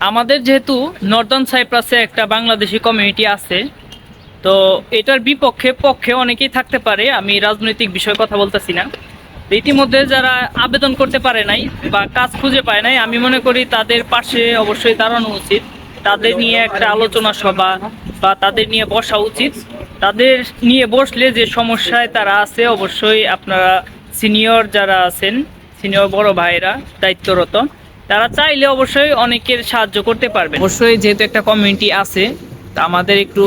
আমাদের যেহেতু নর্দার্ন সাইপ্রাসে একটা বাংলাদেশি কমিউনিটি আছে, তো এটার বিপক্ষে পক্ষে অনেকেই থাকতে পারে। আমি রাজনৈতিক বিষয়ে কথা বলতেছি না। তো ইতিমধ্যে যারা আবেদন করতে পারে নাই বা কাজ খুঁজে পায় নাই, আমি মনে করি তাদের পাশে অবশ্যই দাঁড়ানো উচিত। তাদের নিয়ে একটা আলোচনা সভা বা তাদের নিয়ে বসা উচিত। তাদের নিয়ে বসলে যে সমস্যায় তারা আছে, অবশ্যই আপনারা সিনিয়র যারা আছেন, সিনিয়র বড় ভাইরা দায়িত্বরত, তারা চাইলে অবশ্যই অনেকের সাহায্য করতে পারবে। অবশ্যই যেহেতু একটা কমিউনিটি আছে, তা আমাদের একটু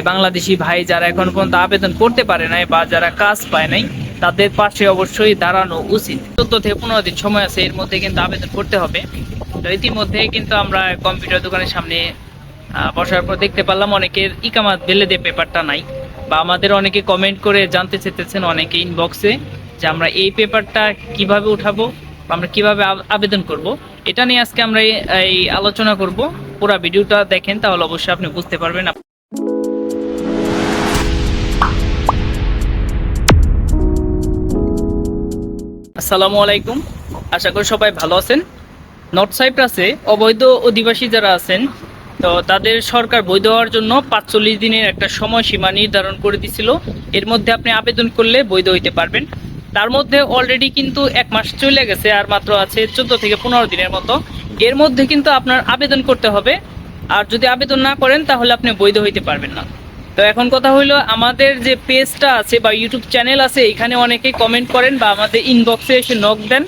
বাংলাদেশি ভাই যারা এখন পর্যন্ত আবেদন করতে পারে নাই বা যারা কাজ পায় নাই, তাদের পাশে অবশ্যই দাঁড়ানো উচিত। 14 থেকে 15 দিন সময় আছে, এর মধ্যে কিন্তু আবেদন করতে হবে। তো ইতিমধ্যে কিন্তু আমরা কম্পিউটার দোকানের সামনে বসার পর দেখতে পারলাম অনেকের ইকামাত বেলেদে পেপারটা নাই, বা আমাদের অনেকে কমেন্ট করে জানতে চেতেছেন অনেকে ইনবক্সে যে আমরা এই পেপারটা কিভাবে উঠাবো বা আমরা কিভাবে আবেদন করব। এটা নিয়ে আজকে আমরা এই আলোচনা করব। পুরো ভিডিওটা দেখেন, তাহলে অবশ্যই আপনি বুঝতে পারবেন। আসসালামু আলাইকুম, আশা করি সবাই ভালো আছেন। নর্থ সাইপ্রাসে অবৈধ অধিবাসী যারা আছেন, তো তাদের সরকার বৈধ হওয়ার জন্য 45 দিনের একটা সময়সীমা নির্ধারণ করে দিছিল। এর মধ্যে আপনি আবেদন করলে বৈধ হইতে পারবেন। তার মধ্যে অলরেডি কিন্তু 1 মাস চলে গেছে, আর মাত্র আছে 14 থেকে 15 দিনের মতো। এর মধ্যে কিন্তু আপনার আবেদন করতে হবে। আর যদি আবেদন না করেন তাহলে আপনি বৈধ হইতে পারবেন না। তো এখন কথা হইলো, আমাদের যে পেজটা আছে বা ইউটিউব চ্যানেল আছে, এখানে অনেকেই কমেন্ট করেন বা আমাদের ইনবক্সে এসে নক দেন,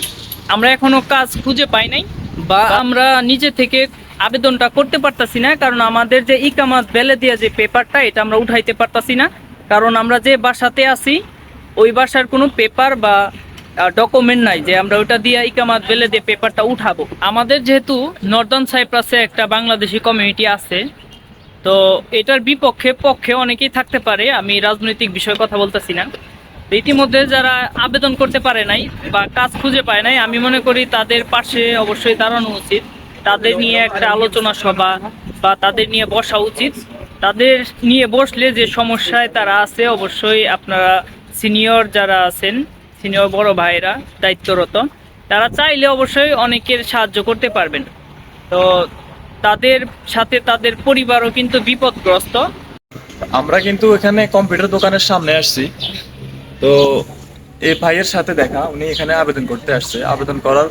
আমরা এখনো কাজ খুঁজে পাই নাই বা আমরা নিজে থেকে আবেদনটা করতে পারতাছি না। কারণ আমাদের যে ইকামাত বেলেদিয়া যে পেপারটা, এটা আমরা উঠাইতে পারতাছি না। কারণ আমরা যে বাসাতে আছি ওই বাসার কোনো পেপার বা ডকুমেন্ট নাই যে আমরা ওটা দিয়ে ইকামাত বেলেদিয়া পেপারটা উঠাবো। আমাদের যেহেতু নর্দার্ন সাইপ্রাসে একটা বাংলাদেশি কমিউনিটি আছে, তো এটার বিপক্ষে পক্ষে অনেকেই থাকতে পারে। আমি রাজনৈতিক বিষয়ে কথা বলতেছি না। তো ইতিমধ্যে যারা আবেদন করতে পারে নাই বা কাজ খুঁজে পায় নাই, আমি মনে করি তাদের পাশে অবশ্যই দাঁড়ানো উচিত। তাদের নিয়ে একটা আলোচনা সভা বা তাদের নিয়ে বসা উচিত। তাদের নিয়ে বসলে যে সমস্যায় তারা আছে, অবশ্যই আপনারা সিনিয়র যারা আছেন, সিনিয়র বড় ভাইরা দায়িত্বরত, তারা চাইলে অবশ্যই অনেকের সাহায্য করতে পারবেন। তো তাদের সাথে তাদের পরিবারও কিন্তু বিপদগ্রস্ত। আমরা কিন্তু এখানে কম্পিউটার দোকানের সামনে আসছি। তো এই ভাইয়ের সাথে দেখা, উনি এখানে আবেদন করতে আসছে। আবেদন করার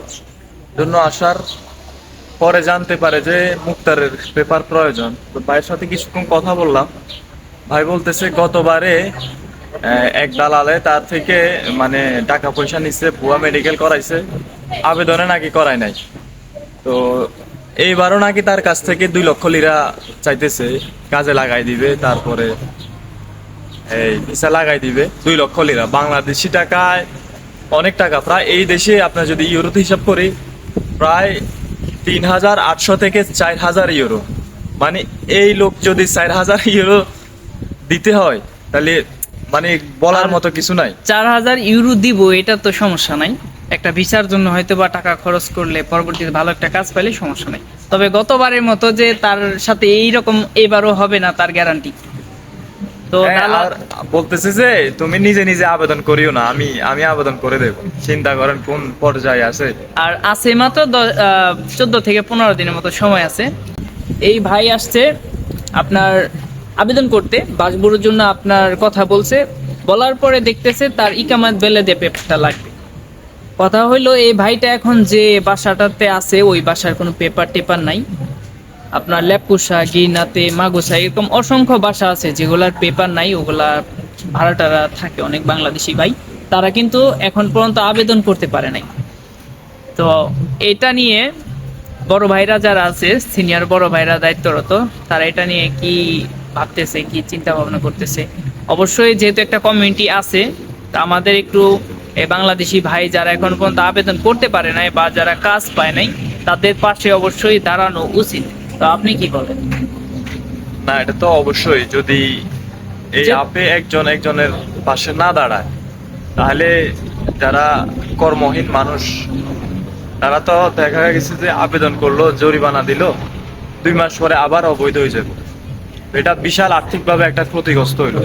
জন্য আসার পরে জানতে পারে যে মুক্তারের পেপার প্রয়োজন। তো ভাইয়ের সাথে কিছুক্ষণ কথা বললাম। ভাই বলতেছে গতবারে এক দালালে তার থেকে মানে টাকা পয়সা নিচ্ছে, ভুয়া মেডিকেল করাইছে, আবেদনে নাকি করায় নাই। তো এইবারও নাকি তার কাছ থেকে 2 লক্ষ লিরা চাইতেছে, কাজে লাগাই দিবে, তারপরে এই ভিসা লাগাই দিবে। 2 লক্ষ লিরা বাংলাদেশি টাকায় অনেক টাকা। প্রায় এই দেশে আপনার যদি ইউরোতে হিসাব করি, প্রায় 3,800 থেকে 4,000 ইউরো। মানে এই লোক যদি 4,000 ইউরো দিতে হয়, তাহলে মানে বলার মতো কিছু নাই। 4,000 ইউরো দিব, এটা তো সমস্যা নাই। একটা ভিসার জন্য হয়তো বা টাকা খরচ করলে পরবর্তীতে ভালো একটা কাজ পাইলে সমস্যা নাই। তবে গতবারের মতো যে তার সাথে এইরকম এবারও হবে না, তার গ্যারান্টি। তো আর বলতেছে যে তুমি নিজে নিজে আবেদন করিও না, আমি আবেদন করে দেব। চিন্তা করেন কোন পর্যায়ে আছে। আর আছে মাত্র 14 থেকে 15 দিনের মতো সময় আছে। এই ভাই আসছে আপনার আবেদন করতে, বাসবুড়োর জন্য আপনার কথা বলছে। বলার পরে দেখতেছে তার ইকামাত বেলেদে পেপারটা লাগবে। কথা হইলো, এই ভাইটা এখন যে বাসাটাতে আছে ওই বাসার কোনো পেপার টেপার নাই। আপনার লেপুসা, গিনাতে, মাগুসা, এরকম অসংখ্য বাসা আছে যেগুলার পেপার নাই। ওগুলা ভাড়াটারা থাকে অনেক বাংলাদেশি ভাই, তারা কিন্তু এখন পর্যন্ত আবেদন করতে পারে নাই। তো এটা নিয়ে বড় ভাইরা যারা আছে, সিনিয়র বড় ভাইরা দায়িত্বরত, তারা এটা নিয়ে কি ভাবতেছে, কি চিন্তা ভাবনা করতেছে। অবশ্যই যেহেতু একটা কমিউনিটি আছে, তা আমাদের একটু বাংলাদেশি ভাই যারা এখন পর্যন্ত আবেদন করতে পারে নাই বা যারা কাজ পায় নাই, তাদের পাশে অবশ্যই দাঁড়ানো উচিত। তো আপনি কি বলেন? না, এটা তো অবশ্যই। যদি এই আপে একজন একজনের পাশে না দাঁড়ায়, তাহলে যারা কর্মহীন মানুষ, তারা তো দেখা গেছে যে আবেদন করলো, জরিমানা দিল, 2 মাস পরে আবার অবৈধ হয়ে যাবে। এটা বিশাল আর্থিকভাবে একটা ক্ষতিগ্রস্ত হইলো।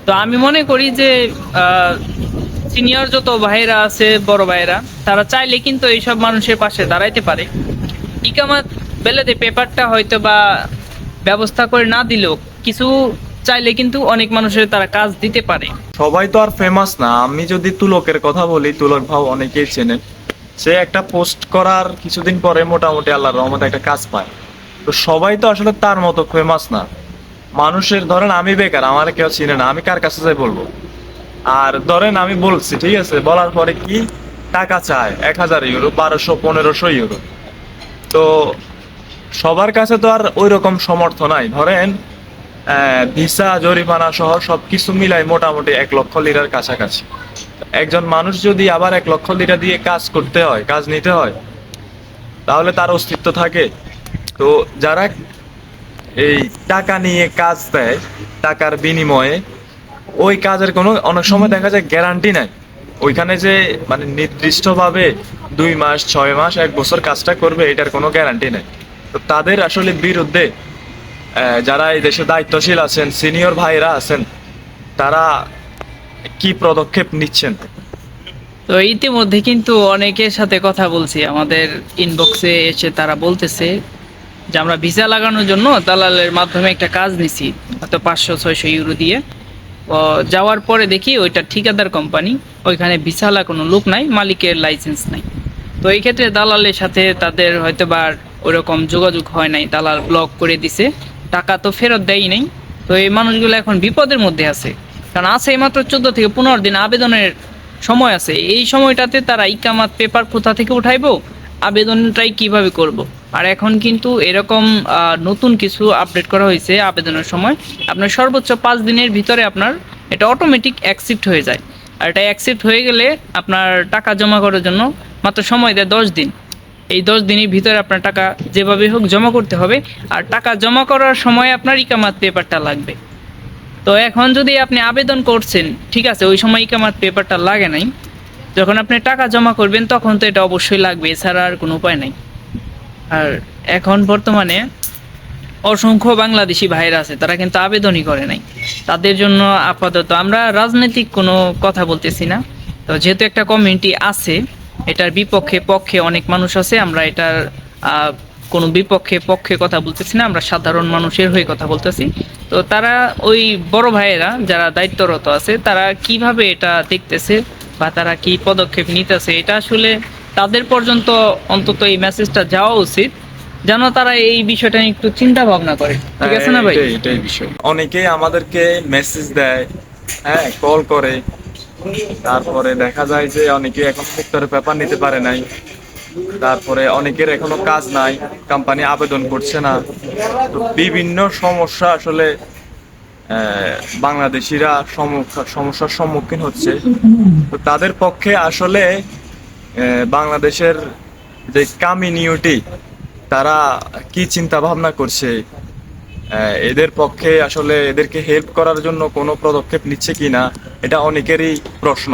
তো আমি মনে করি যে সিনিয়র যত ভাইরা আছে, বড় ভাইরা, তারা চাইলে কিন্তু এইসব মানুষের পাশে দাঁড়াইতে পারে। ইকামাত বেলেতে পেপারটা হয়তো বা ব্যবস্থা করে না দিলেও কিছু চাইলে কিন্তু অনেক মানুষের তারা কাজ দিতে পারে। সবাই তো আর ফেমাস না। আমি যদি তুলকের কথা বলি, তুলক ভাও অনেকেই চেনেন। সে একটা পোস্ট করার কিছুদিন পরে মোটামুটি আল্লাহর রহমতে একটা কাজ পায়। তো সবাই তো আসলে তার মতো ফেমাস না। মানুষের ধরেন আমি বেকার, আমার কেউ চিনে না, আমি কার কাছে যাই বলবো? আর ধরেন আমি বলছি, ঠিক আছে, বলার পরে কি টাকা চায় 1000 ইউরো, 1200, 1500 ইউরো। তো সবার কাছে তো আর ওই রকম সমর্থ নাই। ধরেন ভিসা জরিমানা সহ সবকিছু মিলাই মোটামুটি 1 লক্ষ লিরার কাছাকাছি। একজন মানুষ যদি আবার 1 লক্ষ লিরা দিয়ে কাজ করতে হয়, কাজ নিতে হয়, তাহলে তার অস্তিত্ব থাকে? তো যারা এই টাকা নিয়ে কাজ দেয়, টাকার বিনিময়ে, ওই কাজের কোনো অনেক সময় দেখা যায় গ্যারান্টি নাই। ওইখানে যে মানে নির্দিষ্টভাবে 2 মাস, 6 মাস, 1 বছর কাজটা করবে, এটার কোনো গ্যারান্টি নাই। তো তাদের আসলে বিরুদ্ধে যারা এই দেশে দায়িত্বশীল আছেন, সিনিয়র ভাইরা আছেন, তারা কি পদক্ষেপ নিচ্ছেন? তো ইতিমধ্যে কিন্তু অনেকের সাথে কথা বলছি, আমাদের ইনবক্সে এসে তারা বলতেছে যে আমরা ভিসা লাগানোর জন্য দালালের মাধ্যমে একটা কাজ নিছি, হয়তো 500-600 ইউরো দিয়ে। ও যাওয়ার পরে দেখি ওইটা ঠিকাদার কোম্পানি, ওইখানে ভিসাওয়ালা কোনো লোক নাই, মালিকের লাইসেন্স নাই। তো এই ক্ষেত্রে দালালের সাথে তাদের হয়তো বা ওরকম যোগাযোগ হয় নাই, দালাল ব্লক করে দিছে, টাকা তো ফেরত দেয়ই নাই। তো এই মানুষগুলো এখন বিপদের মধ্যে আছে, কারণ আছে মাত্র 14 থেকে 15 দিন আবেদনের সময় আছে। এই সময়টাতে তারা ইকামাত পেপার কোথা থেকে উঠাইবো, আবেদনটাই কিভাবে করব। আর এখন কিন্তু এরকম নতুন কিছু আপডেট করা হয়েছে, আবেদনের সময় আপনার সর্বোচ্চ 5 দিনের ভিতরে আপনার এটা অটোমেটিক অ্যাকসেপ্ট হয়ে যায়। আর এটা অ্যাকসেপ্ট হয়ে গেলে আপনার টাকা জমা করার জন্য মাত্র সময় দেয় 10 দিন। এই 10 দিনের ভিতরে আপনার টাকা যেভাবে হোক জমা করতে হবে। আর টাকা জমা করার সময় আপনার ইকামাত পেপারটা লাগবে। তো এখন যদি আপনি আবেদন করছেন, ঠিক আছে, ওই সময় ইকামাত পেপারটা লাগে নাই, যখন আপনি টাকা জমা করবেন তখন তো এটা অবশ্যই লাগবে, এছাড়া আর কোনো উপায় নাই। আর এখন বর্তমানে অসংখ্য বাংলাদেশি ভাইরা আছে, তারা কিন্তু আবেদনই করে নাই। তাদের জন্য আপাতত আমরা রাজনৈতিক কোনো কথা বলতেছি না। তো যেহেতু একটা কমিউনিটি আছে, এটার বিপক্ষে পক্ষে অনেক মানুষ আছে, আমরা এটার কোনো বিপক্ষে পক্ষে কথা বলতেছি না, আমরা সাধারণ মানুষের হয়ে কথা বলতেছি। তো তারা ওই বড় ভাইয়েরা যারা দায়িত্বরত আছে, তারা কিভাবে এটা দেখতেছে বা তারা কি পদক্ষেপ নিতেছে, এটা আসলে তাদের পর্যন্ত অন্তত এই মেসেজটা যাওয়া উচিত, যেন তারা এই বিষয়টা নিয়ে একটু চিন্তা ভাবনা করে। ঠিক আছে না ভাই? এটাই বিষয়। অনেকেই আমাদেরকে মেসেজ দেয়, হ্যাঁ, কল করে। তারপরে দেখা যায় যে অনেকে এখন মুক্তার পেপার নিতে পারে নাই। তারপরে অনেকের এখনো কাজ নাই, কোম্পানি আবেদন করছে না। তো বিভিন্ন সমস্যা আসলে বাংলাদেশিরা সমস্যার সম্মুখীন হচ্ছে। তো তাদের পক্ষে আসলে বাংলাদেশের যে কমিউনিটি, তারা কি চিন্তা ভাবনা করছে, এদের পক্ষে আসলে এদেরকে হেল্প করার জন্য কোনো পদক্ষেপ নিচ্ছে কিনা, এটা অনেকেরই প্রশ্ন।